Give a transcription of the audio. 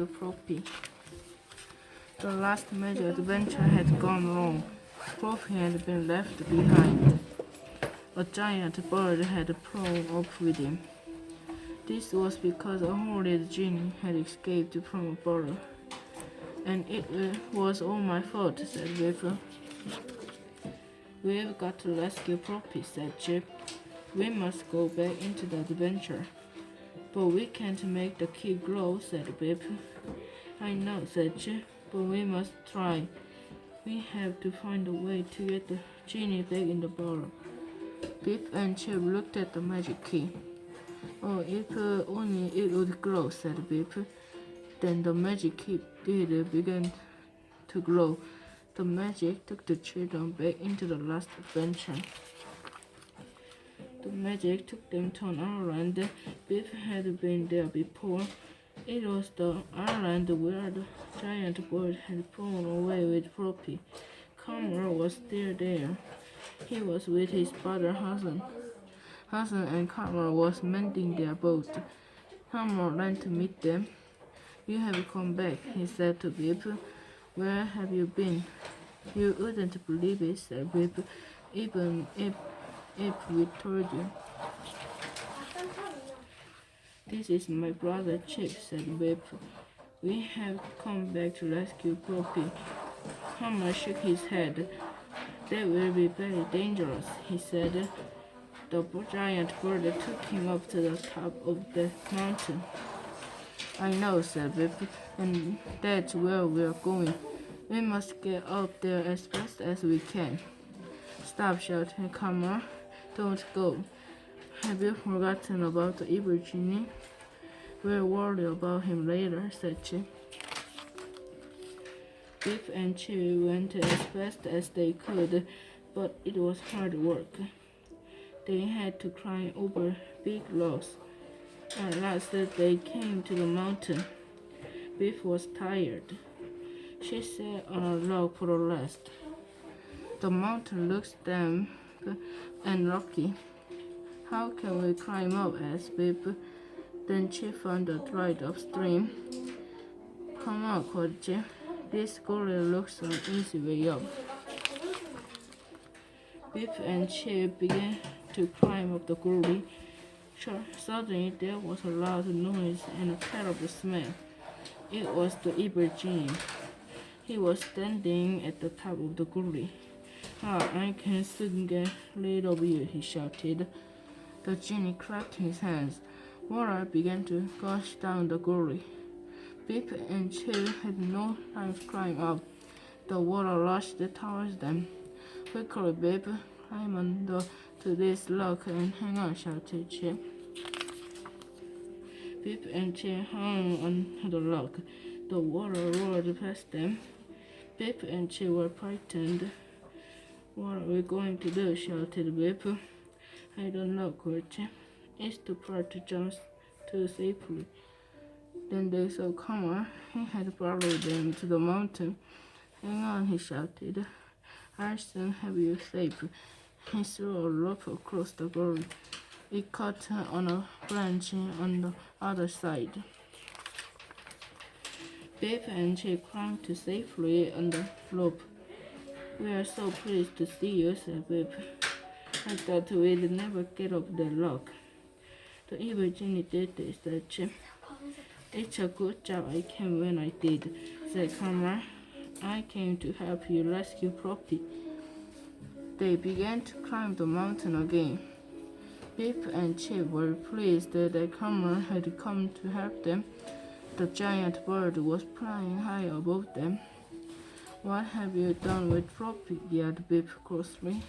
Floppy. The last major adventure had gone wrong. Floppy had been left behind. A giant bird had flown off with him. This was because a horrid genie had escaped from a bottle. And it was all my fault, said Whipper. We've got to rescue Floppy, said Chip. We must go back into the adventure. But we can't make the key glow, said Whip. I know, said Chip, but we must try. We have to find a way to get the genie back in the bottle. Whip and Chip looked at the magic key. Oh, if only it would glow, said Whip. Then the magic key did begin to glow. The magic took the children back into the last adventure. The magic took them to an island. Biff had been there before. It was the island where the giant bird had flown away with Floppy. Kamar was still there. He was with his brother Hassan. Hassan and Kamar was mending their boat. Kamar ran to meet them. You have come back, he said to Biff. Where have you been? You wouldn't believe it, said Biff, even if we told you. This is my brother Chip, said Whip. We have come back to rescue Floppy. Homer shook his head. That will be very dangerous, he said. The giant bird took him up to the top of the mountain. I know, said Whip, and that's where we're going. We must get up there as fast as we can. Stop, shouted Kamar. Don't go. Have you forgotten about the evil genie? We'll worry about him later, said Chip. Biff and Chip went as fast as they could, but it was hard work. They had to climb over big logs. At last they came to the mountain. Biff was tired. She sat on a log for a rest. The mountain looks damp and rocky. How can we climb up? Asked Biff. Then Chip found a dried up stream. Come on, called Chip. This gully looks an easy way up. Biff and Chip began to climb up the gully. Suddenly there was a loud noise and a terrible smell. It was the evil genie. He was standing at the top of the gully. I can soon get rid of you, he shouted. The genie clapped his hands. Water began to gush down the gully. Biff and Chip had no time to climb up. The water rushed towards them. Quickly, Biff, climb on to this log and hang on, shouted Chip. Biff and Chip hung on the log. The water roared past them. Biff and Chip were frightened. What are we going to do? Shouted Biff. I don't know, called Chip. It's too far to jump to safely. Then they saw Kamar. He had followed them to the mountain. Hang on, he shouted. I'll soon have you safe. He threw a rope across the gully. It caught on a branch on the other side. Biff and Chip climbed to safely on the rope. We are so pleased to see you, said Biff. I thought we'd never get up the log. The evil genie did this, said Chip. It's a good job I came when I did, said Kamar. I came to help you rescue Floppy. They began to climb the mountain again. Biff and Chip were pleased that Kamar had come to help them. The giant bird was flying high above them. What have you done with Floppy? Yelled Biff crossly.